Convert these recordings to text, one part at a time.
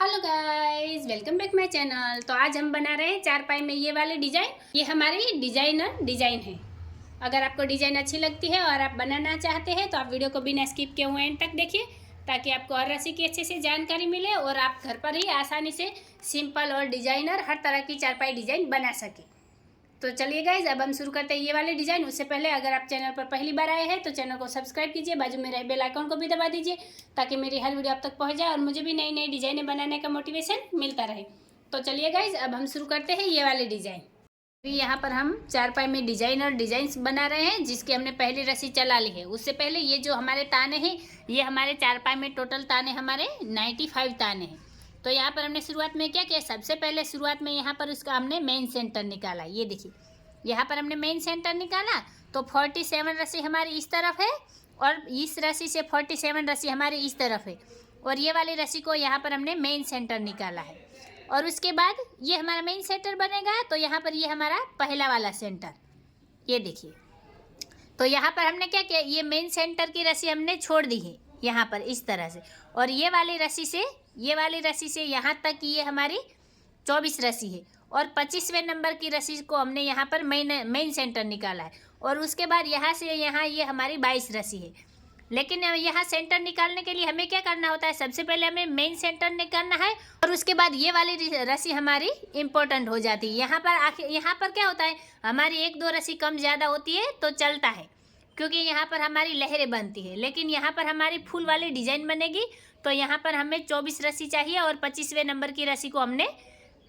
Hello guys, welcome back my channel. तो आज हम बना रहे हैं चारपाई में ये वाले डिज़ाइन। ये हमारी डिज़ाइन है। अगर आपको डिज़ाइन अच्छी लगती है और आप बनाना चाहते हैं तो आप वीडियो को बिना स्किप किए हुए एंड तक देखिए, ताकि आपको और रस्सी की अच्छे से जानकारी मिले और आप घर पर ही आसानी से सिंपल और डिज़ाइनर हर तरह की चारपाई डिज़ाइन बना सकें। तो चलिए गाइज, अब हम शुरू करते हैं ये वाले डिज़ाइन। उससे पहले अगर आप चैनल पर पहली बार आए हैं तो चैनल को सब्सक्राइब कीजिए, बाजू में रहे बेल आइकन को भी दबा दीजिए, ताकि मेरी हर वीडियो आप तक पहुंच जाए और मुझे भी नई नई डिज़ाइनें बनाने का मोटिवेशन मिलता रहे। तो चलिए गाइज, अब हम शुरू करते हैं ये वाले डिज़ाइन। अभी यहाँ पर हम चारपाई में डिज़ाइन और डिज़ाइंस बना रहे हैं, जिसकी हमने पहली रस्सी चला ली है। उससे पहले ये जो हमारे ताने हैं, ये हमारे चारपाई में टोटल ताने हमारे 95 ताने हैं। तो यहाँ पर हमने शुरुआत में क्या किया, सबसे पहले शुरुआत में यहाँ पर उसका हमने मेन सेंटर निकाला। ये देखिए, यहाँ पर हमने मेन सेंटर निकाला तो 47 रस्सी हमारी इस तरफ है और इस रस्सी से 47 रस्सी हमारी इस तरफ है, और ये वाली रस्सी को यहाँ पर हमने मेन सेंटर निकाला है। और उसके बाद ये हमारा मेन सेंटर बनेगा, तो यहाँ पर ये हमारा पहला वाला सेंटर, ये देखिए। तो यहाँ पर हमने क्या किया, ये मेन सेंटर की रस्सी हमने छोड़ दी है यहाँ पर इस तरह से, और ये वाली रस्सी से यहाँ तक ये हमारी 24 रस्सी है, और 25वें नंबर की रस्सी को हमने यहाँ पर मेन सेंटर निकाला है। और उसके बाद यहाँ से यहाँ ये हमारी 22 रस्सी है। लेकिन यहाँ सेंटर निकालने के लिए हमें क्या करना होता है, सबसे पहले हमें मेन सेंटर निकालना है, और उसके बाद ये वाली रस्सी हमारी इम्पोर्टेंट हो जाती है। यहाँ पर क्या होता है, हमारी एक दो रस्सी कम ज़्यादा होती है तो चलता है, क्योंकि यहाँ पर हमारी लहरें बनती है। लेकिन यहाँ पर हमारी फुल वाली डिज़ाइन बनेगी, तो यहाँ पर हमें 24 रस्सी चाहिए, और 25वें नंबर की रस्सी को हमने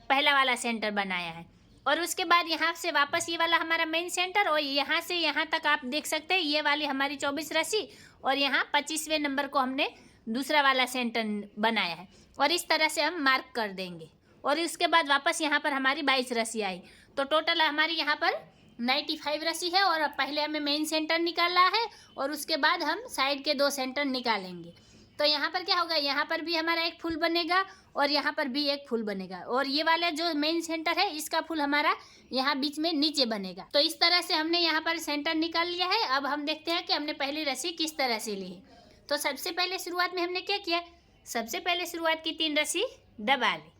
पहला वाला सेंटर बनाया है। और उसके बाद यहाँ से वापस ये वाला हमारा मेन सेंटर, और यहाँ से यहाँ तक आप देख सकते हैं ये वाली हमारी 24 रस्सी, और यहाँ 25वें नंबर को हमने दूसरा वाला सेंटर बनाया है, और इस तरह से हम मार्क कर देंगे। और उसके बाद वापस यहाँ पर हमारी 22 रस्सी आई, तो टोटल हमारी यहाँ पर 95 रस्सी है। और पहले हमें मेन सेंटर निकालना है, और उसके बाद हम साइड के 2 सेंटर निकालेंगे। तो यहाँ पर क्या होगा, यहाँ पर भी हमारा एक फुल बनेगा और यहाँ पर भी एक फुल बनेगा, और ये वाला जो मेन सेंटर है इसका फुल हमारा यहाँ बीच में नीचे बनेगा। तो इस तरह से हमने यहाँ पर सेंटर निकाल लिया है। अब हम देखते हैं कि हमने पहली रस्सी किस तरह से ली है। तो सबसे पहले शुरुआत में हमने क्या किया, सबसे पहले शुरुआत की 3 रस्सी दबा ली,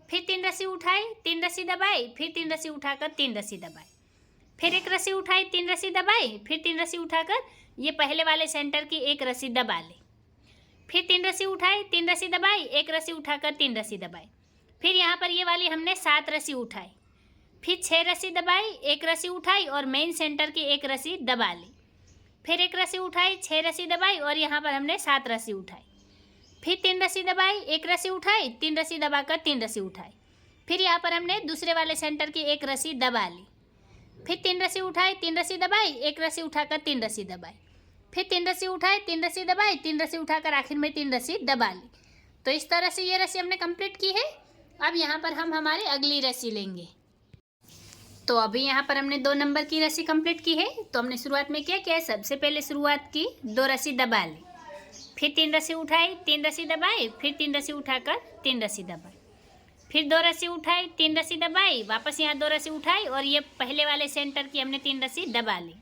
फिर 3 रस्सी उठाई, 3 रस्सी दबाई, फिर 3 रस्सी उठाकर 3 रस्सी दबाई, फिर एक रस्सी उठाई, 3 रस्सी दबाई, फिर 3 रस्सी उठाकर ये पहले वाले सेंटर की एक रस्सी दबा ली, फिर 3 रस्सी उठाई, 3 रस्सी दबाई, एक रस्सी उठाकर 3 रस्सी दबाई, फिर यहाँ पर ये वाली हमने 7 रस्सी उठाई, फिर 6 रस्सी दबाई, एक रस्सी उठाई और मेन सेंटर की एक रस्सी दबा ली, फिर एक रस्सी उठाई, 6 रस्सी दबाई, और यहाँ पर हमने 7 रस्सी उठाई, फिर 3 रस्सी दबाई, एक रस्सी उठाई, 3 रस्सी दबाकर 3 रस्सी उठाई, फिर यहाँ पर हमने दूसरे वाले सेंटर की एक रस्सी दबा ली, फिर 3 रस्सी उठाई, 3 रस्सी दबाई, एक रस्सी उठाकर 3 रस्सी दबाई, फिर 3 रस्सी उठाई, 3 रस्सी दबाई, 3 रस्सी उठाकर आखिर में 3 रस्सी दबा ली। तो इस तरह से ये रस्सी हमने कंप्लीट की है। अब यहाँ पर हम हमारी अगली रस्सी लेंगे। तो अभी यहाँ पर हमने 2 नंबर की रस्सी कंप्लीट की है। तो हमने शुरुआत में क्या किया, सबसे पहले शुरुआत की 2 रस्सी दबा ली, फिर 3 रस्सी उठाई, 3 रस्सी दबाई, फिर 3 रस्सी उठाकर 3 रस्सी दबाई, फिर 2 रस्सी उठाई, 3 रस्सी दबाई, वापस यहाँ 2 रस्सी उठाई, और ये पहले वाले सेंटर की हमने 3 रस्सी दबा ली,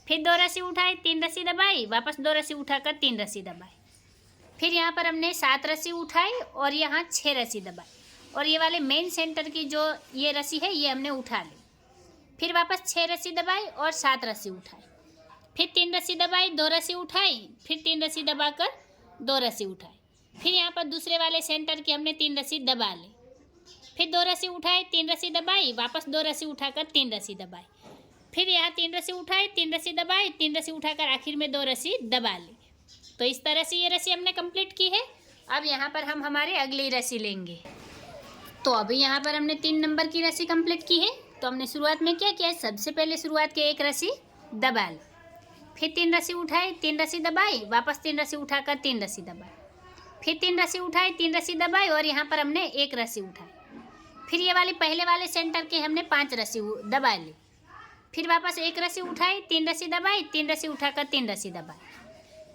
फिर 2 रस्सी उठाई, 3 रस्सी दबाई, वापस 2 रस्सी उठाकर 3 रस्सी दबाई, फिर यहाँ पर हमने 7 रस्सी उठाई और यहाँ 6 रस्सी दबाई, और ये वाले मेन सेंटर की जो ये रस्सी है ये हमने उठा ली, फिर वापस 6 रस्सी दबाई और 7 रस्सी उठाई, फिर 3 रस्सी दबाई, 2 रस्सी उठाई, फिर 3 रस्सी दबाकर 2 रस्सी उठाई, फिर यहाँ पर दूसरे वाले सेंटर की हमने 3 रस्सी दबा ली, फिर 2 रस्सी उठाई, 3 रस्सी दबाई, वापस 2 रस्सी उठाकर 3 रस्सी दबाई, फिर यहाँ 3 रस्सी उठाई, 3 रस्सी दबाई, 3 रस्सी उठाकर आखिर में 2 रस्सी दबा ली। तो इस तरह से ये रस्सी हमने कंप्लीट की है। अब यहाँ पर हम हमारी अगली रस्सी लेंगे। तो अभी यहाँ पर हमने 3 नंबर की रस्सी कंप्लीट की है। तो हमने शुरुआत में क्या किया, सबसे पहले शुरुआत के एक रस्सी दबा ली, फिर 3 रस्सी उठाई, 3 रस्सी दबाई, वापस 3 रस्सी उठाकर 3 रस्सी दबाई, फिर 3 रस्सी उठाई, 3 रस्सी दबाई, और यहाँ पर हमने एक रस्सी उठाई, फिर ये वाली पहले वाले सेंटर के हमने 5 रस्सी दबा ली, फिर वापस एक रस्सी उठाई, 3 रस्सी दबाई, 3 रस्सी उठाकर 3 रस्सी दबाई,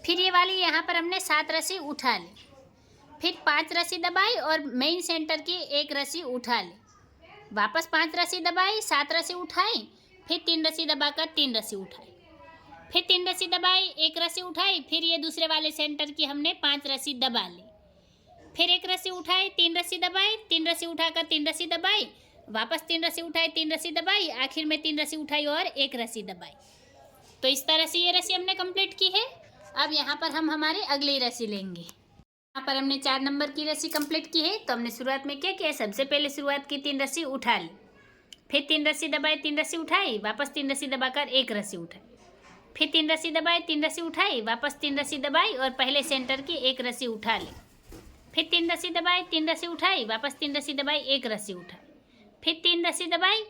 फिर ये वाली यहाँ पर हमने 7 रस्सी उठा ली, फिर 5 रस्सी दबाई और मेन सेंटर की एक रस्सी उठा ली, वापस 5 रस्सी दबाई, 7 रस्सी उठाई, फिर 3 रस्सी दबाकर 3 रस्सी उठाई, फिर 3 रस्सी दबाई, एक रस्सी उठाई, फिर ये दूसरे वाले सेंटर की हमने 5 रस्सी दबा ली, फिर एक रस्सी उठाई, 3 रस्सी दबाई, 3 रस्सी उठाकर 3 रस्सी दबाई, वापस 3 रस्सी उठाई, 3 रस्सी दबाई, आखिर में 3 रस्सी उठाई और एक रस्सी दबाई। तो इस तरह से ये रस्सी हमने कंप्लीट की है। अब यहाँ पर हम हमारी अगली रस्सी लेंगे। यहाँ पर हमने 4 नंबर की रस्सी कंप्लीट की है। तो हमने शुरुआत में क्या किया, सबसे पहले शुरुआत की 3 रस्सी उठा ली, फिर 3 रस्सी दबाई, 3 रस्सी उठाई, वापस 3 रस्सी दबाकर एक रस्सी उठाई, फिर 3 रस्सी दबाई, 3 रस्सी उठाई, वापस 3 रस्सी दबाई और पहले सेंटर की एक रस्सी उठा ली, फिर 3 रस्सी दबाई, 3 रस्सी उठाई, वापस 3 रस्सी दबाई, एक रस्सी उठाई, फिर 3 रस्सी दबाई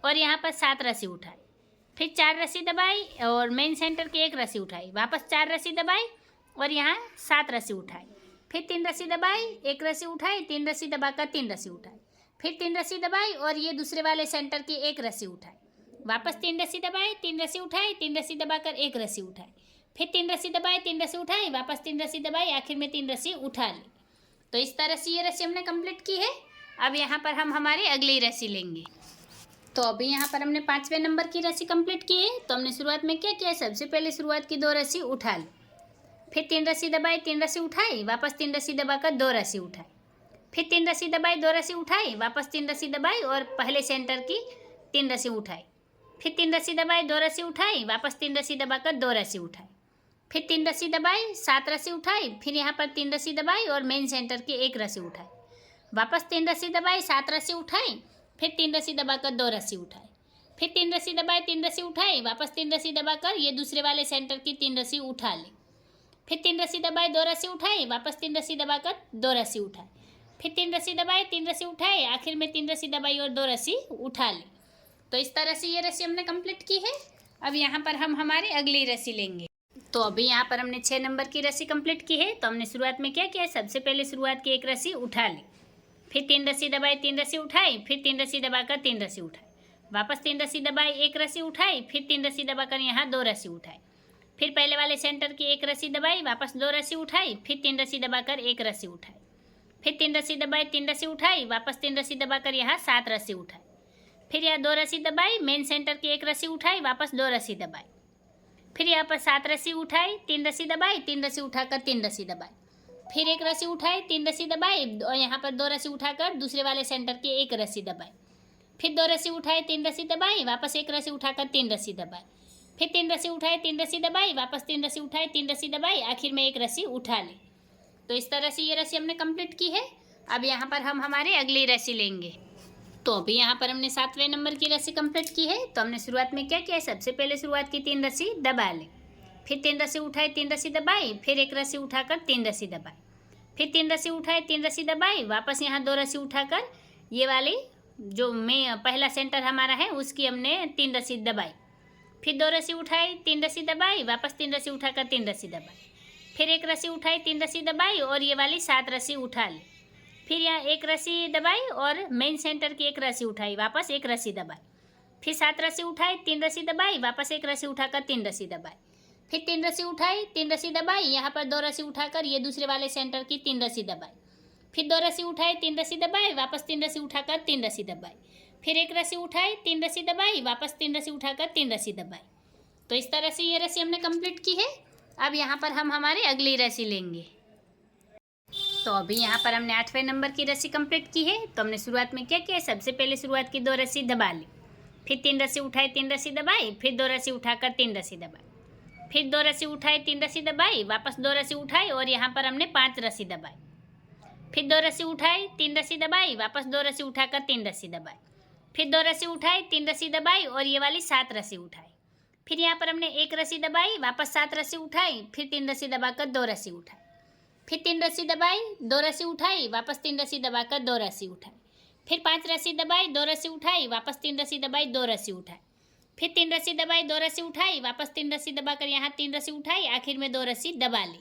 और यहाँ पर 7 रस्सी उठाई, फिर 4 रस्सी दबाई और मेन सेंटर की एक रस्सी उठाई, वापस 4 रस्सी दबाई और यहाँ 7 रस्सी उठाई, फिर 3 रस्सी दबाई, एक रस्सी उठाई, 3 रस्सी दबाकर 3 रस्सी उठाई, फिर 3 रस्सी दबाई और ये दूसरे वाले सेंटर की एक रस्सी उठाई, वापस 3 रस्सी दबाई, 3 रस्सी उठाई, 3 रस्सी दबाकर एक रस्सी उठाई, फिर 3 रस्सी दबाई, 3 रस्सी उठाई, वापस 3 रस्सी दबाई, आखिर में 3 रस्सी उठा ली। तो इस तरह से ये रस्सी हमने कंप्लीट की है। अब यहाँ पर हम हमारी अगली रस्सी लेंगे। तो अभी यहाँ पर हमने 5वें नंबर की रस्सी कंप्लीट की है। तो हमने शुरुआत में क्या किया, सबसे पहले शुरुआत की 2 रस्सी उठा ली, फिर 3 रस्सी दबाई, 3 रस्सी उठाई, वापस 3 रस्सी दबाकर 2 रस्सी उठाई, फिर 3 रस्सी दबाई, 2 रस्सी उठाई, वापस 3 रस्सी दबाई और पहले सेंटर की 3 रस्सी उठाई, फिर 3 रस्सी दबाई, 2 रस्सी उठाई, वापस 3 रस्सी दबाकर 2 रस्सी उठाई, फिर 3 रस्सी दबाई, 7 रस्सी उठाई, फिर यहाँ पर 3 रस्सी दबाई और मेन सेंटर की एक रस्सी उठाई, वापस 3 रस्सी दबाई, 7 रस्सी उठाई, फिर 3 रस्सी दबाकर 2 रस्सी उठाई, फिर 3 रस्सी दबाई, 3 रस्सी उठाई, वापस 3 रस्सी दबाकर ये दूसरे वाले सेंटर की 3 रस्सी उठा ली, फिर 3 रस्सी दबाई, 2 रस्सी उठाई, वापस 3 रस्सी दबाकर 2 रस्सी उठाई, फिर 3 रस्सी दबाई, 3 रस्सी उठाई, आखिर में 3 रस्सी दबाई और 2 रस्सी उठा ली। तो इस तरह से ये रस्सी हमने कंप्लीट की है। अब यहाँ पर हम हमारी अगली रस्सी लेंगे। तो अभी यहाँ पर हमने 6 नंबर की रस्सी कंप्लीट की है। तो हमने शुरुआत में क्या किया, सबसे पहले शुरुआत की एक रस्सी उठा ली, फिर 3 रस्सी दबाई, 3 रस्सी उठाई, फिर 3 रस्सी दबाकर 3 रस्सी उठाई, वापस 3 रस्सी दबाई, एक रस्सी उठाई, फिर 3 रस्सी दबाकर यहाँ 2 रस्सी उठाई, फिर पहले वाले सेंटर की एक रस्सी दबाई, वापस 2 रस्सी उठाई, फिर 3 रस्सी दबाकर एक रस्सी उठाई, फिर 3 रस्सी दबाई, 3 रस्सी उठाई, वापस 3 रस्सी दबाकर यहाँ 7 रस्सी उठाई, फिर यहाँ 2 रस्सी दबाई, मेन सेंटर की एक रस्सी उठाई, वापस 2 रस्सी दबाई, फिर यहाँ पर 7 रस्सी उठाई, 3 रस्सी दबाई, 3 रस्सी उठाकर 3 रस्सी दबाई, फिर एक रस्सी उठाई, 3 रस्सी दबाई और यहाँ पर 2 रस्सी उठाकर दूसरे वाले सेंटर की एक रस्सी दबाई, फिर 2 रस्सी उठाई, 3 रस्सी दबाई, वापस एक रस्सी उठाकर 3 रस्सी दबाई, फिर 3 रस्सी उठाई, 3 रस्सी दबाई, वापस 3 रस्सी उठाई, 3 रस्सी दबाई, आखिर में एक रस्सी उठा ली। तो इस तरह से ये रस्सी हमने कंप्लीट की है। अब यहाँ पर हम हमारी अगली रस्सी लेंगे। तो अभी यहाँ पर हमने 7वें नंबर की रस्सी कंप्लीट की है। तो हमने शुरुआत में क्या किया, सबसे पहले शुरुआत की 3 रस्सी दबा ली, फिर 3 रस्सी उठाई, 3 रस्सी दबाई, फिर एक रस्सी उठाकर 3 रस्सी दबाई, फिर 3 रस्सी उठाई, 3 रस्सी दबाई, वापस यहाँ 2 रस्सी उठाकर ये वाली जो में पहला सेंटर हमारा है उसकी हमने 3 रस्सी दबाई, फिर 2 रस्सी उठाई, 3 रस्सी दबाई, वापस 3 रस्सी उठाकर 3 रस्सी दबाई, फिर एक रस्सी उठाई, 3 रस्सी दबाई और ये वाली 7 रस्सी उठा ली, फिर यहाँ एक रस्सी दबाई और मेन सेंटर की एक रस्सी उठाई, वापस एक रस्सी दबाई, फिर 7 रस्सी उठाई, 3 रस्सी दबाई, वापस एक रस्सी उठाकर 3 रस्सी दबाई, फिर 3 रस्सी उठाई, 3 रस्सी दबाई, यहाँ पर 2 रस्सी उठाकर ये दूसरे वाले सेंटर की 3 रस्सी दबाई, फिर 2 रस्सी उठाई, 3 रस्सी दबाई, वापस 3 रस्सी उठाकर 3 रस्सी दबाई, फिर एक रस्सी उठाई, 3 रस्सी दबाई, वापस 3 रस्सी उठाकर 3 रस्सी दबाई। तो इस तरह से ये रस्सी हमने कंप्लीट की है। अब यहाँ पर हम हमारी अगली रस्सी लेंगे। तो अभी यहाँ पर हमने 8वें नंबर की रस्सी कंप्लीट की है। तो हमने शुरुआत में क्या किया, सबसे पहले शुरुआत की 2 रस्सी दबा ली, फिर 3 रस्सी उठाई, 3 रस्सी दबाई, फिर 2 रस्सी उठाकर 3 रस्सी दबाई, फिर 2 रस्सी उठाई, 3 रस्सी दबाई, वापस 2 रस्सी उठाई और यहाँ पर हमने 5 रस्सी दबाई, फिर 2 रस्सी उठाई, 3 रस्सी दबाई, वापस 2 रस्सी उठाकर 3 रस्सी दबाई, फिर 2 रस्सी उठाई, 3 रस्सी दबाई और ये वाली 7 रस्सी उठाई, फिर यहाँ पर हमने एक रस्सी दबाई, वापस 7 रस्सी उठाई, फिर 3 रस्सी दबाकर 2 रस्सी उठाई, फिर 3 रस्सी दबाई, 2 रस्सी उठाई, वापस 3 रस्सी दबाकर 2 रस्सी उठाई, फिर 5 रस्सी दबाई, 2 रस्सी उठाई, वापस 3 रस्सी दबाई, 2 रस्सी उठाई, फिर 3 रस्सी दबाई, 2 रस्सी उठाई, वापस 3 रस्सी दबाकर यहाँ 3 रस्सी उठाई, आखिर में 2 रस्सी दबा ली।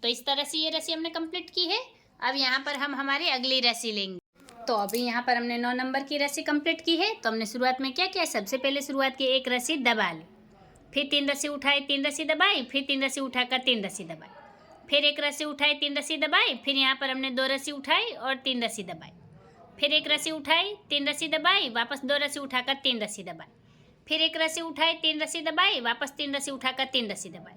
तो इस तरह से ये रस्सी हमने कंप्लीट की है। अब यहाँ पर हम हमारी अगली रस्सी लेंगे। तो अभी यहाँ पर हमने 9 नंबर की रस्सी कंप्लीट की है। तो हमने शुरुआत में क्या किया, सबसे पहले शुरुआत की एक रस्सी दबा ली, फिर 3 रस्सी उठाई, 3 रस्सी दबाई, फिर 3 रस्सी उठाकर 3 रस्सी दबाई, फिर एक रस्सी उठाई, 3 रस्सी दबाई, फिर यहाँ पर हमने 2 रस्सी उठाई और 3 रस्सी दबाई, फिर एक रस्सी उठाई, 3 रस्सी दबाई, वापस 2 रस्सी उठाकर 3 रस्सी दबाई, फिर एक रस्सी उठाई, 3 रस्सी दबाई, वापस 3 रस्सी उठाकर 3 रस्सी दबाई,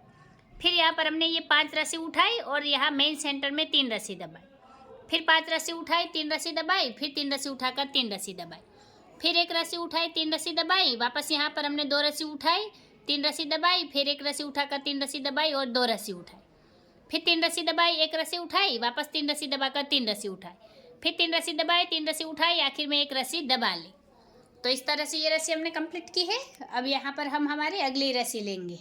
फिर यहाँ पर हमने ये 5 रस्सी उठाई और यहाँ मेन सेंटर में 3 रस्सी दबाई, फिर 5 रस्सी उठाई, 3 रस्सी दबाई, फिर 3 रस्सी उठाकर 3 रस्सी दबाई, फिर 1 रस्सी उठाई, 3 रस्सी दबाई, वापस यहाँ पर हमने 2 रस्सी उठाई, 3 रस्सी दबाई, फिर 1 रस्सी उठाकर 3 रस्सी दबाई और 2 रस्सी उठाई, फिर 3 रस्सी दबाई, 1 रस्सी उठाई, वापस 3 रस्सी दबाकर 3 रस्सी उठाई, फिर 3 रस्सी दबाई, 3 रस्सी उठाई, आखिर में 1 रस्सी दबा ली। तो इस तरह से ये रस्सी हमने कंप्लीट की है। अब यहाँ पर हम हमारी अगली रस्सी लेंगे।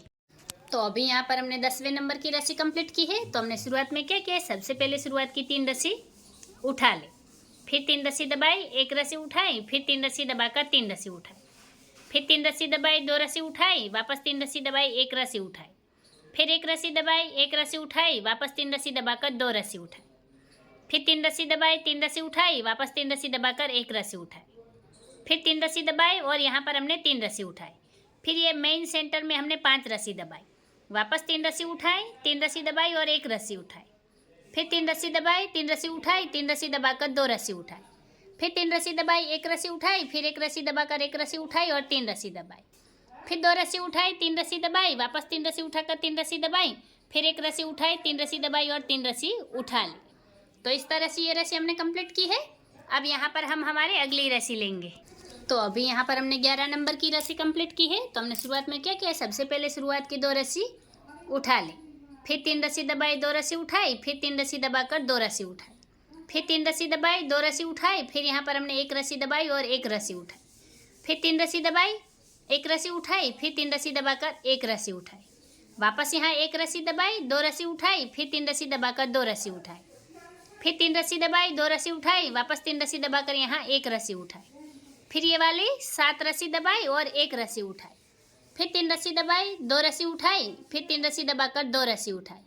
तो अभी यहाँ पर हमने 10वें नंबर की रस्सी कंप्लीट की है। तो हमने शुरुआत में क्या किया, सबसे पहले शुरुआत की 3 रस्सी उठा ले, फिर 3 रस्सी दबाई, 1 रस्सी उठाई, फिर 3 रस्सी दबाकर 3 रस्सी उठाई, फिर 3 रस्सी दबाई, 2 रस्सी उठाई, वापस 3 रस्सी दबाई, 1 रस्सी उठाई, फिर 1 रस्सी दबाई, 1 रस्सी उठाई, वापस 3 रस्सी दबाकर 2 रस्सी उठाई, फिर 3 रस्सी दबाई, 3 रस्सी उठाई, वापस 3 रस्सी दबाकर 1 रस्सी उठाई, फिर 3 रस्सी दबाई और यहाँ पर हमने 3 रस्सी उठाई, फिर ये मेन सेंटर में हमने 5 रस्सी दबाई, वापस 3 रस्सी उठाई, 3 रस्सी दबाई और 1 रस्सी उठाई, फिर 3 रस्सी दबाई, 3 रस्सी उठाई, 3 रस्सी दबाकर 2 रस्सी उठाई, फिर 3 रस्सी दबाई, 1 रस्सी उठाई, फिर 1 रस्सी दबाकर 1 रस्सी उठाई और 3 रस्सी दबाई, फिर 2 रस्सी उठाई, 3 रस्सी दबाई, वापस 3 रस्सी उठाकर 3 रस्सी दबाई, फिर 1 रस्सी उठाई, 3 रस्सी दबाई और 3 रस्सी उठा ली। तो इस तरह से ये रस्सी हमने कंप्लीट की है। अब यहाँ पर हम हमारे अगली रस्सी लेंगे। तो अभी यहाँ पर हमने 11 नंबर की रस्सी कंप्लीट की है। तो हमने शुरुआत में क्या किया, सबसे पहले शुरुआत की 2 रस्सी उठा ली, फिर 3 रस्सी दबाई, 2 रस्सी उठाई, फिर 3 रस्सी दबाकर 2 रस्सी उठाई, फिर 3 रस्सी दबाई, 2 रस्सी उठाई, फिर यहाँ पर हमने 1 रस्सी दबाई और 1 रस्सी उठाई, फिर 3 रस्सी दबाई, 1 रस्सी उठाई, फिर 3 रस्सी दबाकर 1 रस्सी उठाई, वापस यहाँ 1 रस्सी दबाई, 2 रस्सी उठाई, फिर 3 रस्सी दबाकर 2 रस्सी उठाई, फिर 3 रस्सी दबाई, 2 रस्सी उठाई, वापस 3 रस्सी दबाकर यहाँ 1 रस्सी उठाई, फिर ये वाली 7 रस्सी दबाई और 1 रस्सी उठाई, फिर 3 रस्सी दबाई, 2 रस्सी उठाई, फिर 3 रस्सी दबाकर 2 रस्सी उठाई,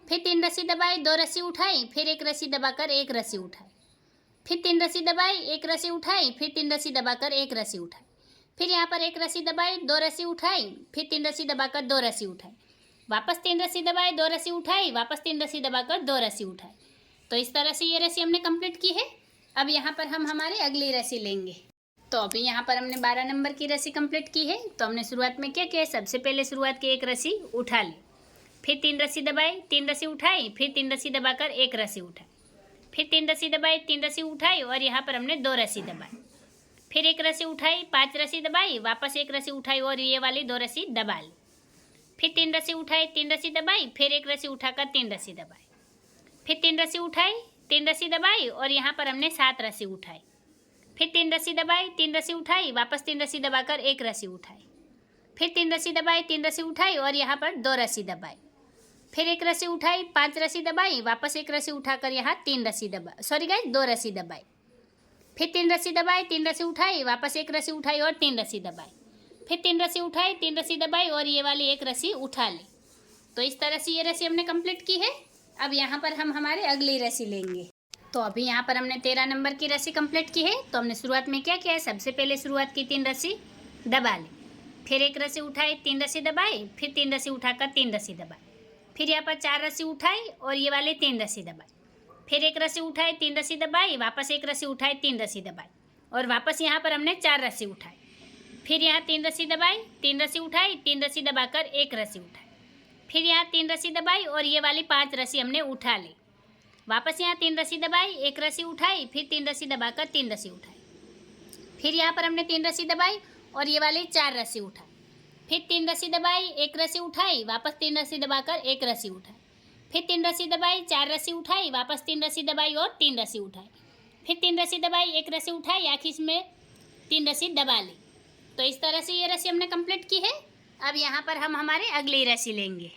फिर 3 रस्सी दबाई, 2 रस्सी उठाई, फिर 1 रस्सी दबाकर 1 रस्सी उठाई, फिर 3 रस्सी दबाई, 1 रस्सी उठाई, फिर 3 रस्सी दबाकर 1 रस्सी उठाई, फिर यहाँ पर 1 रस्सी दबाई, 2 रस्सी उठाई, फिर 3 रस्सी दबाकर 2 रस्सी उठाई, वापस 3 रस्सी दबाई, 2 रस्सी उठाई, वापस 3 रस्सी दबाकर 2 रस्सी उठाई। तो इस तरह से ये रस्सी हमने कंप्लीट की है। अब यहाँ पर हम हमारे अगली रस्सी लेंगे। तो अभी यहाँ पर हमने 12 नंबर की रस्सी कंप्लीट की है। तो हमने शुरुआत में क्या किया, सबसे पहले शुरुआत की 1 रस्सी उठा ली, फिर 3 रस्सी दबाई, 3 रस्सी उठाई, फिर 3 रस्सी दबाकर 1 रस्सी उठाई, फिर 3 रस्सी दबाई, 3 रस्सी उठाई और यहाँ पर हमने 2 रस्सी दबाई, फिर 1 रस्सी उठाई, 5 रस्सी दबाई, वापस 1 रस्सी उठाई और ये वाली 2 रस्सी दबा ली, फिर 3 रस्सी उठाई, 3 रस्सी दबाई, फिर 1 रस्सी उठाकर 3 रस्सी दबाई, फिर 3 रस्सी उठाई, 3 रस्सी दबाई और यहाँ पर हमने 7 रस्सी उठाई, फिर 3 रस्सी दबाई, 3 रस्सी उठाई, वापस 3 रस्सी दबाकर 1 रस्सी उठाई, फिर 3 रस्सी दबाई, 3 रस्सी उठाई और यहाँ पर 2 रस्सी दबाई, फिर 1 रस्सी उठाई, 5 रस्सी दबाई, वापस 1 रस्सी उठाकर यहाँ 3 रस्सी दबाई, सॉरी गाइस 2 रस्सी दबाई, फिर 3 रस्सी दबाई, 3 रस्सी उठाई, वापस 1 रस्सी उठाई और 3 रस्सी दबाई, फिर 3 रस्सी उठाई, 3 रस्सी दबाई और ये वाली 1 रस्सी उठा ली। तो इस तरह से ये रस्सी हमने कंप्लीट की है। अब यहाँ पर हम हमारे अगली रस्सी लेंगे। तो अभी यहाँ पर हमने 13 नंबर की रस्सी कंप्लीट की है। तो हमने शुरुआत में क्या किया है, सबसे पहले शुरुआत की 3 रस्सी दबा ली, फिर 1 रस्सी उठाई, 3 रस्सी दबाई, फिर 3 रस्सी उठाकर 3 रस्सी दबाई, फिर यहाँ पर 4 रस्सी उठाई और ये वाले 3 रस्सी दबाई, फिर 1 रस्सी उठाई, 3 रस्सी दबाई, वापस 1 रस्सी उठाई, 3 रस्सी दबाई और वापस यहाँ पर हमने 4 रस्सी उठाई, फिर यहाँ 3 रस्सी दबाई, 3 रस्सी उठाई, 3 रस्सी दबाकर 1 रस्सी उठाई, फिर यहाँ 3 रस्सी दबाई और ये वाली 5 रस्सी हमने उठा ली, वापस यहाँ 3 रस्सी दबाई, 1 रस्सी उठाई, फिर 3 रस्सी दबाकर 3 रस्सी उठाई, फिर यहाँ पर हमने 3 रस्सी दबाई और ये वाली 4 रस्सी उठाई, फिर 3 रस्सी दबाई, 1 रस्सी उठाई, वापस 3 रस्सी दबाकर 1 रस्सी उठाई, फिर 3 रस्सी दबाई, 4 रस्सी उठाई, वापस 3 रस्सी दबाई और 3 रस्सी उठाई, फिर 3 रस्सी दबाई, 1 रस्सी उठाई, आखिर में 3 रस्सी दबा ली। तो इस तरह से ये रस्सी हमने कंप्लीट की है। अब यहाँ पर हम हमारे अगली रस्सी लेंगे।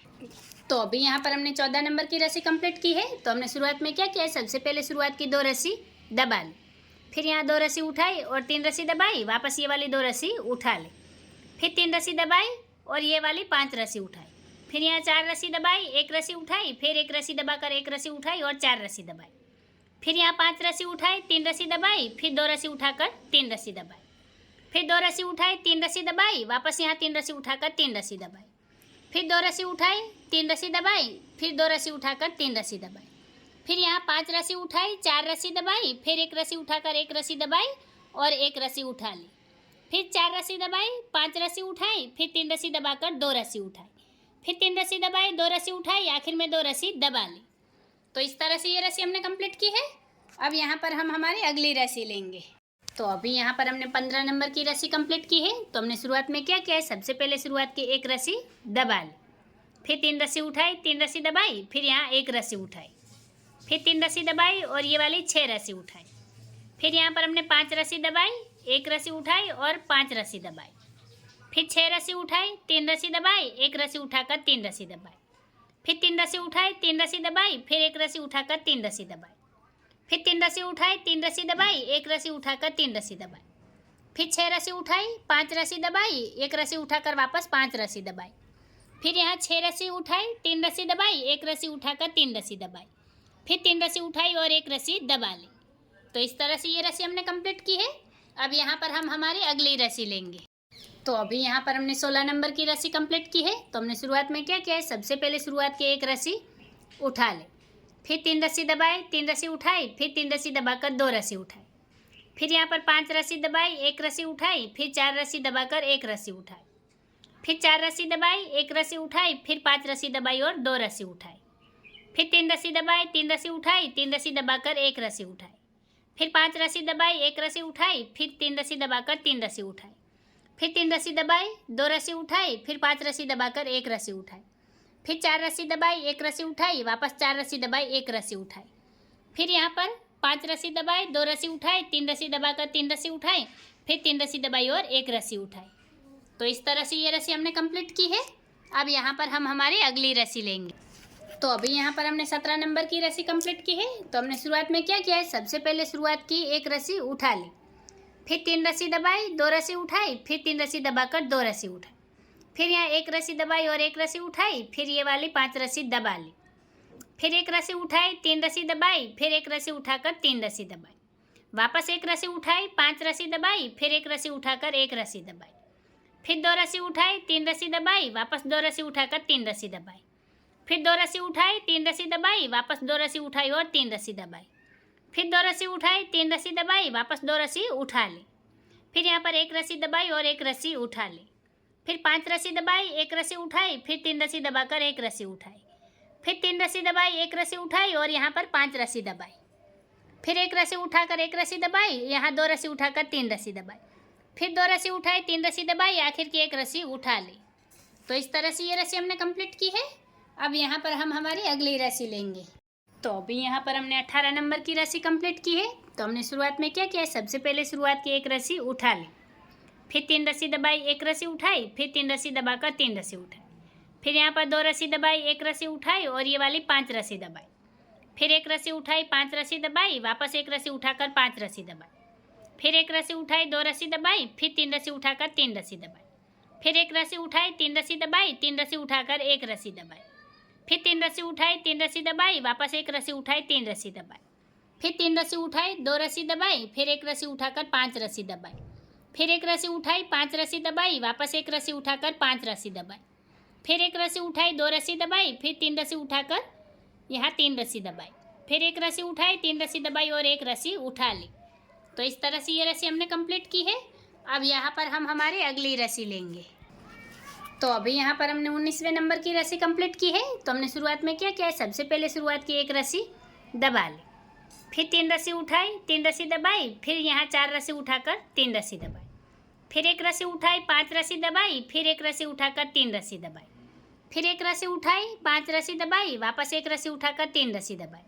तो अभी यहाँ पर हमने 14 नंबर की रस्सी कंप्लीट की है। तो हमने शुरुआत में क्या किया, सबसे पहले शुरुआत की 2 रस्सी दबा ली, फिर यहाँ 2 रस्सी उठाई और 3 रस्सी दबाई, वापस ये वाली 2 रस्सी उठा ली, फिर 3 रस्सी दबाई और ये वाली 5 रस्सी उठाई, फिर यहाँ 4 रस्सी दबाई, 1 रस्सी उठाई, फिर 1 रस्सी दबाकर 1 रस्सी उठाई और 4 रस्सी दबाई, फिर यहाँ 5 रस्सी उठाई, 3 रस्सी दबाई, फिर 2 रस्सी उठाकर 3 रस्सी दबाई, फिर 2 रस्सी उठाई, 3 रस्सी दबाई, वापस यहाँ 3 रस्सी उठाकर 3 रस्सी दबाई, फिर 2 रस्सी उठाई, 3 रस्सी दबाई, फिर 2 रस्सी उठाकर 3 रस्सी दबाई, फिर यहाँ 5 रस्सी उठाई, 4 रस्सी दबाई, फिर 1 रस्सी उठाकर 1 रस्सी दबाई और 1 रस्सी उठा ली, फिर 4 रस्सी दबाई, 5 रस्सी उठाई, फिर 3 रस्सी दबाकर 2 रस्सी उठाई, फिर 3 रस्सी दबाई, 2 रस्सी उठाई, आखिर में 2 रस्सी दबा ली। तो इस तरह से ये रस्सी हमने कंप्लीट की है। अब यहाँ पर हम हमारी अगली रस्सी लेंगे। तो अभी यहाँ पर हमने 15 नंबर की रस्सी कंप्लीट की है। तो हमने शुरुआत में क्या किया है, सबसे पहले शुरुआत की एक रस्सी दबा ली, फिर 3 रस्सी उठाई, 3 रस्सी दबाई, फिर यहाँ एक रस्सी उठाई, फिर 3 रस्सी दबाई और ये वाली 6 रस्सी उठाई, फिर यहाँ पर हमने 5 रस्सी दबाई, एक रस्सी उठाई और 5 रस्सी दबाई, फिर 6 रस्सी उठाई, 3 रस्सी दबाई, एक रस्सी उठाकर 3 रस्सी दबाई, फिर 3 रस्सी उठाई, 3 रस्सी दबाई, फिर एक रस्सी उठाकर 3 रस्सी दबाई, फिर 3 रस्सी उठाई, 3 रस्सी दबाई, एक रस्सी उठाकर 3 रस्सी दबाई, फिर 6 रस्सी उठाई, 5 रस्सी दबाई, एक रस्सी उठाकर वापस 5 रस्सी दबाई, फिर यहाँ 6 रस्सी उठाई, 3 रस्सी दबाई, एक रस्सी उठाकर 3 रस्सी दबाई, फिर 3 रस्सी उठाई और एक रस्सी दबा ली। तो इस तरह से ये रस्सी हमने कंप्लीट की है। अब यहाँ पर हम हमारी अगली रस्सी लेंगे। तो अभी यहाँ पर हमने 16 नंबर की रस्सी कंप्लीट की है। तो हमने शुरुआत में क्या किया है, सबसे पहले शुरुआत की एक रस्सी उठा ले, फिर 3 रस्सी दबाई, 3 रस्सी उठाई, फिर 3 रस्सी दबाकर 2 रस्सी उठाई, फिर यहाँ पर 5 रस्सी दबाई, एक रस्सी उठाई, फिर 4 रस्सी दबाकर एक रस्सी उठाई, फिर 4 रस्सी दबाई, एक रस्सी उठाई, फिर 5 रस्सी दबाई और 2 रस्सी उठाई, फिर 3 रस्सी दबाई, 3 रस्सी उठाई, 3 रस्सी दबाकर एक रस्सी उठाई, फिर 5 रस्सी दबाई, एक रस्सी उठाई, फिर 3 रस्सी दबाकर 3 रस्सी उठाई, फिर 3 रस्सी दबाई, 2 रस्सी उठाई, फिर 5 रस्सी दबाकर एक रस्सी उठाई, फिर 4 रस्सी दबाई, एक रस्सी उठाई, वापस 4 रस्सी दबाई, एक रस्सी उठाई, फिर यहाँ पर 5 रस्सी दबाई, 2 रस्सी उठाई, 3 रस्सी दबाकर 3 रस्सी उठाई, फिर 3 रस्सी दबाई और एक रस्सी उठाई। तो इस तरह से ये रस्सी हमने कंप्लीट की है। अब यहाँ पर हम हमारी अगली रस्सी लेंगे। तो अभी यहाँ पर हमने 17 नंबर की रस्सी कंप्लीट की है। तो हमने शुरुआत में क्या किया है, सबसे पहले शुरुआत की एक रस्सी उठा ली, फिर 3 रस्सी दबाई, 2 रस्सी उठाई, फिर 3 रस्सी दबाकर 2 रस्सी उठाई, फिर यहाँ एक रस्सी दबाई और एक रस्सी उठाई, फिर ये वाली 5 रस्सी दबा ली, फिर एक रस्सी उठाई, 3 रस्सी दबाई, फिर एक रस्सी उठाकर 3 रस्सी दबाई, वापस एक रस्सी उठाई, 5 रस्सी दबाई, फिर एक रस्सी उठाकर एक रस्सी दबाई, फिर 2 रस्सी उठाई, 3 रस्सी दबाई, वापस 2 रस्सी उठाकर 3 रस्सी दबाई, फिर 2 रस्सी उठाई, 3 रस्सी दबाई, वापस 2 रस्सी उठाई और 3 रस्सी दबाई, फिर 2 रस्सी उठाई, 3 रस्सी दबाई, वापस 2 रस्सी उठा ली, फिर यहाँ पर एक रस्सी दबाई और एक रस्सी उठा ली, फिर 5 रस्सी दबाई, एक रस्सी उठाई, फिर 3 रस्सी दबाकर एक रस्सी उठाई, फिर 3 रस्सी दबाई, एक रस्सी उठाई और यहाँ पर 5 रस्सी दबाई, फिर एक रस्सी उठाकर एक रस्सी दबाई, यहाँ 2 रस्सी उठाकर 3 रस्सी दबाई, फिर 2 रस्सी उठाई, 3 रस्सी दबाई, आखिर की एक रस्सी उठा ली। तो इस तरह से ये रस्सी हमने कंप्लीट की है। अब यहाँ पर हम हमारी अगली रस्सी लेंगे। तो अभी यहाँ पर हमने 18 नंबर की रस्सी कंप्लीट की है। तो हमने शुरुआत में क्या किया, सबसे पहले शुरुआत की एक रस्सी उठा ली, फिर 3 रस्सी दबाई, एक रस्सी उठाई, फिर 3 रस्सी दबाकर 3 रस्सी उठाई, फिर यहाँ पर 2 रस्सी दबाई, एक रस्सी उठाई और ये वाली 5 रस्सी दबाई, फिर एक रस्सी उठाई, 5 रस्सी दबाई, वापस एक रस्सी उठाकर 5 रस्सी दबाई, फिर एक रस्सी उठाई, 2 रस्सी दबाई, फिर 3 रस्सी उठाकर 3 रस्सी दबाई, फिर एक रस्सी उठाई, 3 रस्सी दबाई, 3 रस्सी उठाकर एक रस्सी दबाई, फिर 3 रस्सी उठाई, 3 रस्सी दबाई, वापस एक रस्सी उठाई, 3 रस्सी दबाई, फिर 3 रस्सी उठाई, 2 रस्सी दबाई, फिर एक रस्सी उठाकर 5 रस्सी दबाई, फिर एक रस्सी उठाई, 5 रस्सी दबाई, वापस एक रस्सी उठाकर 5 रस्सी दबाई, फिर एक रस्सी उठाई, 2 रस्सी दबाई, फिर 3 रस्सी उठाकर यहाँ 3 रस्सी दबाई, फिर एक रस्सी उठाई, 3 रस्सी दबाई और एक रस्सी उठा ली। तो इस तरह से ये रस्सी हमने कंप्लीट की है। अब यहाँ पर हम हमारी अगली रस्सी लेंगे। तो अभी यहाँ पर हमने 19वें नंबर की रस्सी कंप्लीट की है। तो हमने शुरुआत में क्या किया है, सबसे पहले शुरुआत की एक रस्सी दबा ली, फिर 3 रस्सी उठाई, 3 रस्सी दबाई, फिर यहाँ 4 रस्सी उठाकर 3 रस्सी दबाई, फिर एक रस्सी उठाई, 5 रस्सी दबाई, फिर एक रस्सी उठाकर 3 रस्सी दबाई, फिर एक रस्सी उठाई, 5 रस्सी दबाई, वापस एक रस्सी उठाकर 3 रस्सी दबाई,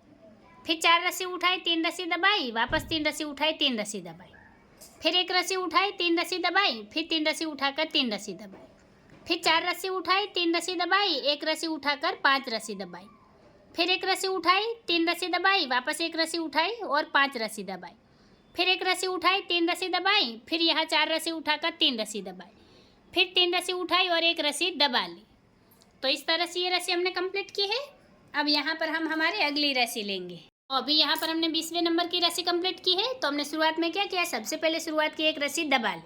फिर 4 रस्सी उठाई, 3 रस्सी दबाई, वापस 3 रस्सी उठाई, 3 रस्सी दबाई, फिर एक रस्सी उठाई, 3 रस्सी दबाई, फिर 3 रस्सी उठाकर 3 रस्सी दबाई, फिर 4 रस्सी उठाई, 3 रस्सी दबाई, एक रस्सी उठाकर 5 रस्सी दबाई, फिर एक रस्सी उठाई, 3 रस्सी दबाई, वापस एक रस्सी उठाई और 5 रस्सी दबाई, फिर एक रस्सी उठाई, 3 रस्सी दबाई, फिर यहाँ 4 रस्सी उठाकर 3 रस्सी दबाई, फिर 3 रस्सी उठाई और एक रस्सी दबा ली। तो इस तरह से ये रस्सी हमने कंप्लीट की है। अब यहाँ पर हम हमारी अगली रस्सी लेंगे। तो अभी यहाँ पर हमने 20वें नंबर की रस्सी कंप्लीट की है। तो हमने शुरुआत में क्या किया, सबसे पहले शुरुआत की एक रस्सी दबा ली,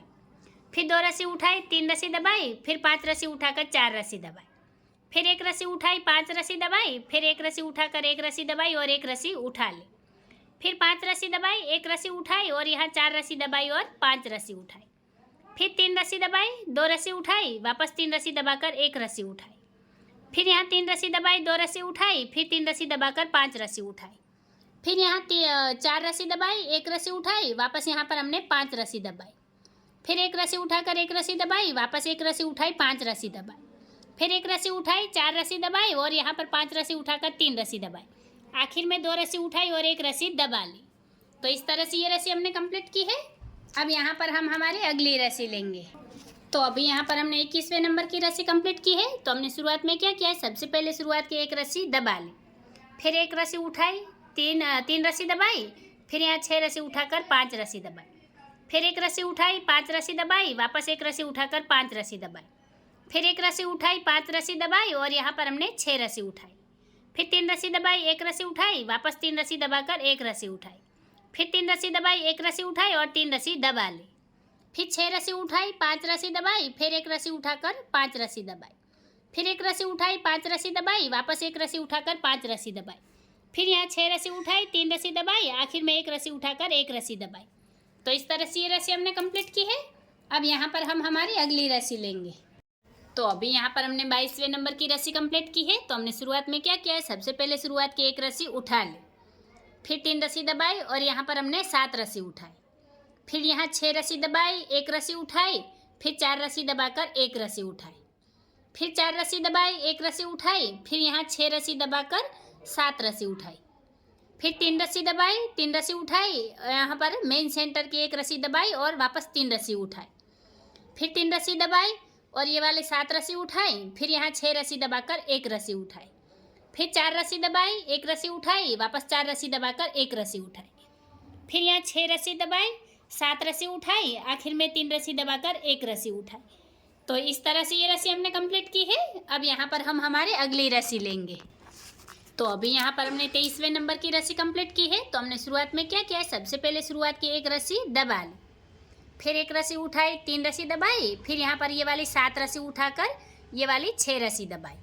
फिर 2 रस्सी उठाई, 3 रस्सी दबाई, फिर 5 रस्सी उठाकर 4 रस्सी दबाई, फिर एक रस्सी उठाई, 5 रस्सी दबाई, फिर एक रस्सी उठाकर एक रस्सी दबाई और एक रस्सी उठा ली, फिर 5 रस्सी दबाई, एक रस्सी उठाई और यहाँ 4 रस्सी दबाई और 5 रस्सी उठाई, फिर 3 रस्सी दबाई, 2 रस्सी उठाई, वापस 3 रस्सी दबाकर एक रस्सी उठाई, फिर यहाँ 3 रस्सी दबाई, 2 रस्सी उठाई, फिर 3 रस्सी दबाकर 5 रस्सी उठाई, फिर यहाँ 4 रस्सी दबाई, एक रस्सी उठाई, वापस यहाँ पर हमने 5 रस्सी दबाई। फिर एक रस्सी उठाकर एक रस्सी दबाई, वापस एक रस्सी उठाई, 5 रस्सी दबाई। फिर एक रस्सी उठाई, 4 रस्सी दबाई और यहाँ पर 5 रस्सी उठाकर 3 रस्सी दबाई। आखिर में 2 रस्सी उठाई और एक रस्सी दबा ली। तो इस तरह से ये रस्सी हमने कंप्लीट की है। अब यहाँ पर हम हमारी अगली रस्सी लेंगे। तो अभी यहाँ पर हमने 21वें नंबर की रस्सी कंप्लीट की है। तो हमने शुरुआत में क्या किया है, सबसे पहले शुरुआत की एक रस्सी दबा ली, फिर एक रस्सी उठाई, तीन रस्सी दबाई, फिर यहाँ 6 रस्सी उठाकर 5 रस्सी दबाई, फिर एक रस्सी उठाई, 5 रस्सी दबाई, वापस एक रस्सी उठाकर 5 रस्सी दबाई, फिर एक रस्सी उठाई, 5 रस्सी दबाई और यहाँ पर हमने 6 रस्सी उठाई, फिर 3 रस्सी दबाई, एक रस्सी उठाई, वापस 3 रस्सी दबाकर एक रस्सी उठाई, फिर 3 रस्सी दबाई, एक रस्सी उठाई और 3 रस्सी दबा ली, फिर 6 रस्सी उठाई, 5 रस्सी दबाई, फिर एक रस्सी उठाकर 5 रस्सी दबाई, फिर एक रस्सी उठाई, 5 रस्सी दबाई, वापस एक रस्सी उठाकर 5 रस्सी दबाई, फिर यहाँ 6 रस्सी उठाई, 3 रस्सी दबाई, आखिर में एक रस्सी उठाकर एक रस्सी दबाई। तो इस तरह से ये रस्सी हमने कंप्लीट की है। अब यहाँ पर हम हमारी अगली रस्सी लेंगे। तो अभी यहाँ पर हमने 22वें नंबर की रस्सी कंप्लीट की है। तो हमने शुरुआत में क्या किया है, सबसे पहले शुरुआत की एक रस्सी उठा ली, फिर 3 रस्सी दबाई और यहाँ पर हमने 7 रस्सी उठाई, फिर यहाँ 6 रस्सी दबाई, एक रस्सी उठाई, फिर 4 रस्सी दबाकर एक रस्सी उठाई, फिर 4 रस्सी दबाई, एक रस्सी उठाई, फिर यहाँ 6 रस्सी दबाकर 7 रस्सी उठाई, फिर 3 रस्सी दबाई, 3 रस्सी उठाई, यहाँ पर मेन सेंटर की एक रस्सी दबाई और वापस 3 रस्सी उठाई, फिर 3 रस्सी दबाई और ये वाले 7 रस्सी उठाई, फिर यहाँ 6 रस्सी दबाकर एक रस्सी उठाई, फिर 4 रस्सी दबाई, एक रस्सी उठाई, वापस 4 रस्सी दबाकर एक रस्सी उठाई, फिर यहाँ 6 रस्सी दबाई, 7 रस्सी उठाई, आखिर में 3 रस्सी दबाकर एक रस्सी उठाई। तो इस तरह से ये रस्सी हमने कंप्लीट की है। अब यहाँ पर हम हमारी अगली रस्सी लेंगे। तो अभी यहाँ पर हमने 23वें नंबर की रस्सी कंप्लीट की है। तो हमने शुरुआत में क्या किया है, सबसे पहले शुरुआत की एक रस्सी दबा ली, फिर एक रस्सी उठाई, 3 रस्सी दबाई, फिर यहाँ पर ये वाली 7 रस्सी उठाकर ये वाली 6 रस्सी दबाई,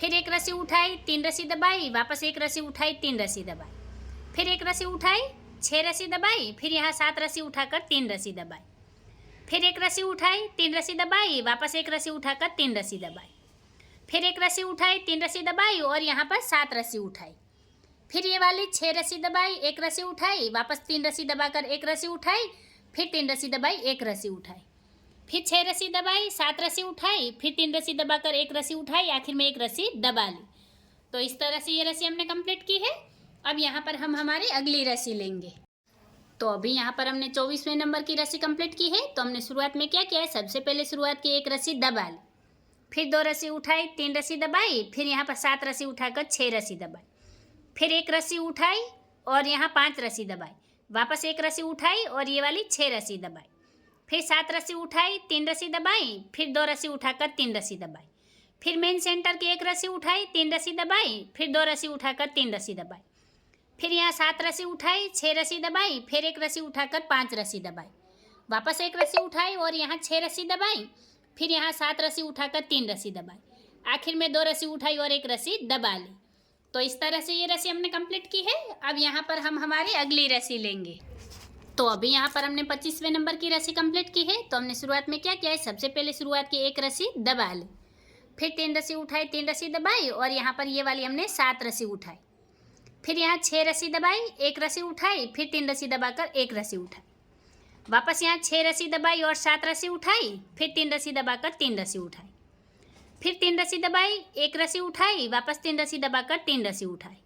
फिर एक रस्सी उठाई, 3 रस्सी दबाई, वापस एक रस्सी उठाई, 3 रस्सी दबाई, फिर एक रस्सी उठाई, 6 रस्सी दबाई, फिर यहाँ 7 रस्सी उठाकर 3 रस्सी दबाई, फिर एक रस्सी उठाई, 3 रस्सी दबाई, वापस एक रस्सी उठाकर 3 रस्सी दबाई, फिर एक रस्सी उठाई, 3 रस्सी दबाई और यहाँ पर 7 रस्सी उठाई, फिर ये वाली 6 रस्सी दबाई, एक रस्सी उठाई, वापस 3 रस्सी दबाकर एक रस्सी उठाई, फिर 3 रस्सी दबाई, एक रस्सी उठाई, फिर 6 रस्सी दबाई, 7 रस्सी उठाई, फिर 3 रस्सी दबाकर एक रस्सी उठाई, आखिर में एक रस्सी दबा ली। तो इस तरह से ये रस्सी हमने कंप्लीट की है। अब यहाँ पर हम हमारी अगली रस्सी लेंगे। तो अभी यहाँ पर हमने 24वें नंबर की रस्सी कंप्लीट की है। तो हमने शुरुआत में क्या किया है, सबसे पहले शुरुआत की एक रस्सी दबा ली, फिर 2 रस्सी उठाई, 3 रस्सी दबाई, फिर यहाँ पर 7 रस्सी उठाकर 6 रस्सी दबाई, फिर एक रस्सी उठाई और यहाँ 5 रस्सी दबाई, वापस एक रस्सी उठाई और ये वाली 6 रस्सी दबाई, फिर 7 रस्सी उठाई, 3 रस्सी दबाई, फिर 2 रस्सी उठाकर 3 रस्सी दबाई, फिर मेन सेंटर की एक रस्सी उठाई, 3 रस्सी दबाई, फिर 2 रस्सी उठाकर 3 रस्सी दबाई, फिर यहाँ 7 रस्सी उठाई, 6 रस्सी दबाई, फिर एक रस्सी उठाकर 5 रस्सी दबाई, वापस एक रस्सी उठाई और यहाँ 6 रस्सी दबाई, फिर यहाँ 7 रस्सी उठाकर 3 रस्सी दबाई, आखिर में 2 रस्सी उठाई और एक रस्सी दबा ली। तो इस तरह से ये रस्सी हमने कंप्लीट की है। अब यहाँ पर हम हमारी अगली रस्सी लेंगे। तो अभी यहाँ पर हमने 25वें नंबर की रस्सी कंप्लीट की है। तो हमने शुरुआत में क्या किया है, सबसे पहले शुरुआत की एक रस्सी दबा ली, फिर 3 रस्सी उठाई, 3 रस्सी दबाई और यहाँ पर ये वाली हमने 7 रस्सी उठाई, फिर यहाँ 6 रस्सी दबाई, एक रस्सी उठाई, फिर 3 रस्सी दबाकर एक रस्सी उठाई, वापस यहाँ 6 रस्सी दबाई और 7 रस्सी उठाई, फिर 3 रस्सी दबाकर 3 रस्सी उठाई, फिर 3 रस्सी दबाई, एक रस्सी उठाई, वापस 3 रस्सी दबाकर 3 रस्सी उठाई,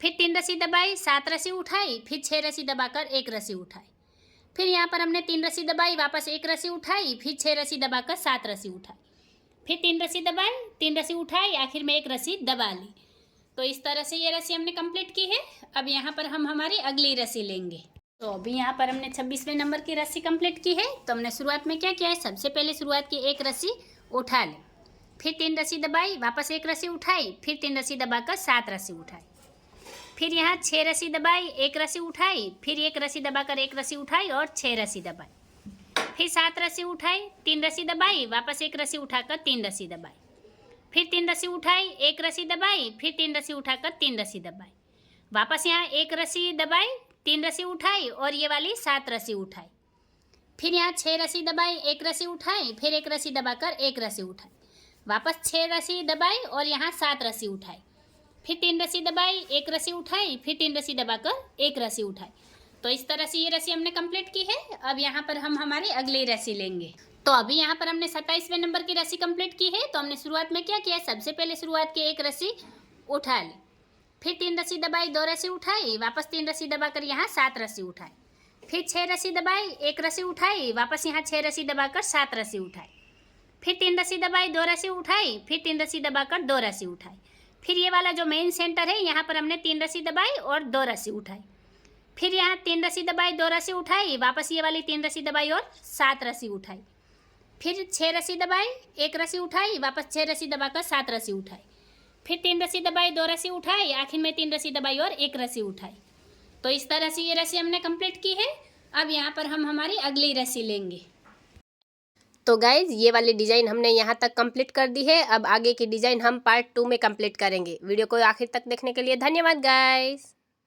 फिर 3 रस्सी दबाई, 7 रस्सी उठाई, फिर 6 रस्सी दबाकर एक रस्सी उठाई, फिर यहाँ पर हमने 3 रस्सी दबाई, वापस एक रस्सी उठाई, फिर 6 रस्सी दबाकर 7 रस्सी उठाई, फिर 3 रस्सी दबाई, 3 रस्सी उठाई, आखिर में एक रस्सी दबा ली। तो इस तरह से ये रस्सी हमने कंप्लीट की है। अब यहाँ पर हम हमारी अगली रस्सी लेंगे। तो अभी यहाँ पर हमने 26वें नंबर की रस्सी कंप्लीट की है। तो हमने शुरुआत में क्या किया है, सबसे पहले शुरुआत की एक रस्सी उठा ली, फिर 3 रस्सी दबाई, वापस एक रस्सी उठाई, फिर 3 रस्सी दबाकर 7 रस्सी उठाई, फिर यहाँ 6 रस्सी दबाई, एक रस्सी उठाई, फिर एक रस्सी दबाकर एक रस्सी उठाई और 6 रस्सी दबाई, फिर 7 रस्सी उठाई, 3 रस्सी दबाई, वापस एक रस्सी उठाकर 3 रस्सी दबाई, फिर 3 रस्सी उठाई, एक रस्सी दबाई, फिर 3 रस्सी उठाकर 3 रस्सी दबाई, वापस यहाँ एक रस्सी दबाई, 3 रस्सी उठाई और ये वाली 7 रस्सी उठाई, फिर यहाँ 6 रस्सी दबाई, एक रस्सी उठाई, फिर एक रस्सी दबाकर एक रस्सी उठाई, वापस 6 रस्सी दबाई और यहाँ 7 रस्सी उठाई, फिर 3 रस्सी दबाई, एक रस्सी उठाई, फिर 3 रस्सी दबाकर एक रस्सी उठाई। तो इस तरह से ये रस्सी हमने कंप्लीट की है। अब यहाँ पर हम हमारी अगली रस्सी लेंगे। तो अभी यहाँ पर हमने 27वें नंबर की रस्सी कंप्लीट की है। तो हमने शुरुआत में क्या किया, सबसे पहले शुरुआत की एक रस्सी उठा ली, फिर 3 रस्सी दबाई, 2 रस्सी उठाई, वापस 3 रस्सी दबाकर यहाँ 7 रस्सी उठाई, फिर 6 रस्सी दबाई, एक रस्सी उठाई, वापस यहाँ 6 रस्सी दबाकर 7 रस्सी उठाई, फिर 3 रस्सी दबाई, 2 रस्सी उठाई, फिर 3 रस्सी दबाकर 2 रस्सी उठाई, फिर ये वाला जो मेन सेंटर है यहाँ पर हमने 3 रस्सी दबाई और 2 रस्सी उठाई, फिर यहाँ 3 रस्सी दबाई, 2 रस्सी उठाई, वापस ये वाली 3 रस्सी दबाई और 7 रस्सी उठाई, फिर 6 रस्सी दबाई, एक रस्सी उठाई, वापस 6 रस्सी दबाकर 7 रस्सी उठाई, फिर 3 रस्सी दबाई, 2 रस्सी उठाई, आखिर में 3 रस्सी दबाई और एक रस्सी उठाई। तो इस तरह से ये रस्सी हमने कंप्लीट की है। अब यहाँ पर हम हमारी अगली रस्सी लेंगे। तो गाइज ये वाली डिज़ाइन हमने यहाँ तक कंप्लीट कर दी है। अब आगे की डिज़ाइन हम पार्ट 2 में कंप्लीट करेंगे। वीडियो को आखिर तक देखने के लिए धन्यवाद गाइज।